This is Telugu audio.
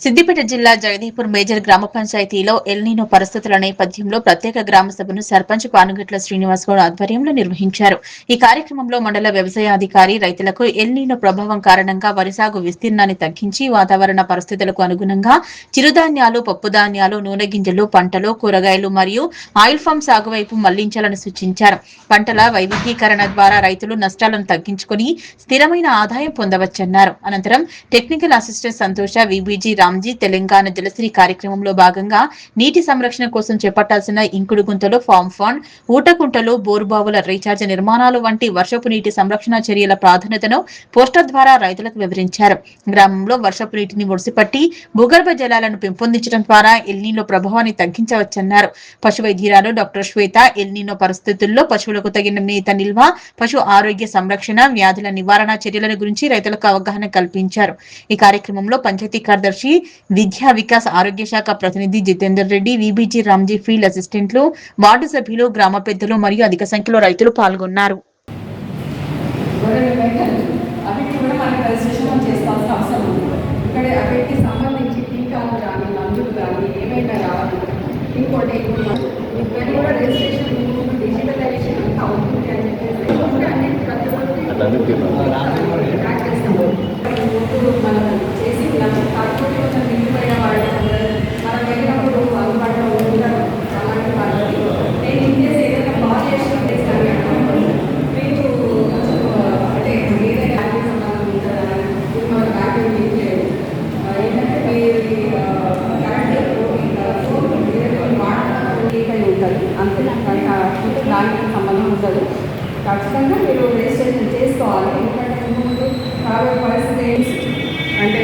సిద్దిపేట జిల్లా జగదీపూర్ మేజర్ గ్రామ పంచాయతీలో ఎల్నినో పరిస్థితుల నేపథ్యంలో ప్రత్యేక గ్రామ సభను సర్పంచ్ పానుగట్ల శ్రీనివాస్ గౌడ్ ఆధ్వర్యంలో నిర్వహించారు. ఈ కార్యక్రమంలో మండల వ్యవసాయాధికారి రైతులకు ఎల్నినో ప్రభావం కారణంగా వరి సాగు విస్తీర్ణాన్ని తగ్గించి వాతావరణ పరిస్థితులకు అనుగుణంగా చిరుధాన్యాలు, పప్పుధాన్యాలు, నూనె గింజలు పంటలు, కూరగాయలు మరియు ఆయిల్ ఫామ్ సాగు వైపు మళ్లించాలని సూచించారు. పంటల వైవిధ్యీకరణ ద్వారా రైతులు నష్టాలను తగ్గించుకుని స్థిరమైన ఆదాయం పొందవచ్చన్నారు. అనంతరం టెక్నికల్ అసిస్టెంట్ సంతోష, విబిజి రామ్జీ తెలంగాణ జలశ్రీ కార్యక్రమంలో భాగంగా నీటి సంరక్షణ కోసం చేపట్టాల్సిన ఇంకుడు గుంతలు, ఫామ్ ఫండ్, ఊటకుంటలు, బోరుబావుల రీఛార్జ్ నిర్మాణాలు వంటి వర్షపు నీటి సంరక్షణ చర్యల ప్రాధాన్యతను పోస్టర్ ద్వారా రైతులకు వివరించారు. గ్రామంలో వర్షపు నీటిని ఒడిసిపట్టి భూగర్భ జలాలను పెంపొందించడం ద్వారా ఎల్నినో ప్రభావాన్ని తగ్గించవచ్చన్నారు. పశు వైద్యురాలు డాక్టర్ శ్వేత ఎల్నినో పరిస్థితుల్లో పశువులకు తగిన మేత నిల్వ, పశు ఆరోగ్య సంరక్షణ, వ్యాధుల నివారణ చర్యల గురించి రైతులకు అవగాహన కల్పించారు. ఈ కార్యక్రమంలో పంచాయతీ కార్యదర్శి, విద్యా వికాస్ ఆరోగ్య శాఖ ప్రతినిధి జితేందర్ రెడ్డి, విబిజి రామ్జీ ఫీల్డ్ అసిస్టెంట్లు, వార్డు సభ్యులు, గ్రామ పెద్దలు మరియు అధిక సంఖ్యలో రైతులు పాల్గొన్నారు. దానికి సంబంధం ఉంటుంది. ఖచ్చితంగా మీరు రిజిస్ట్రేషన్ చేసుకోవాలి. ఎందుకంటే ముందు రాబోయే పరిస్థితి అంటే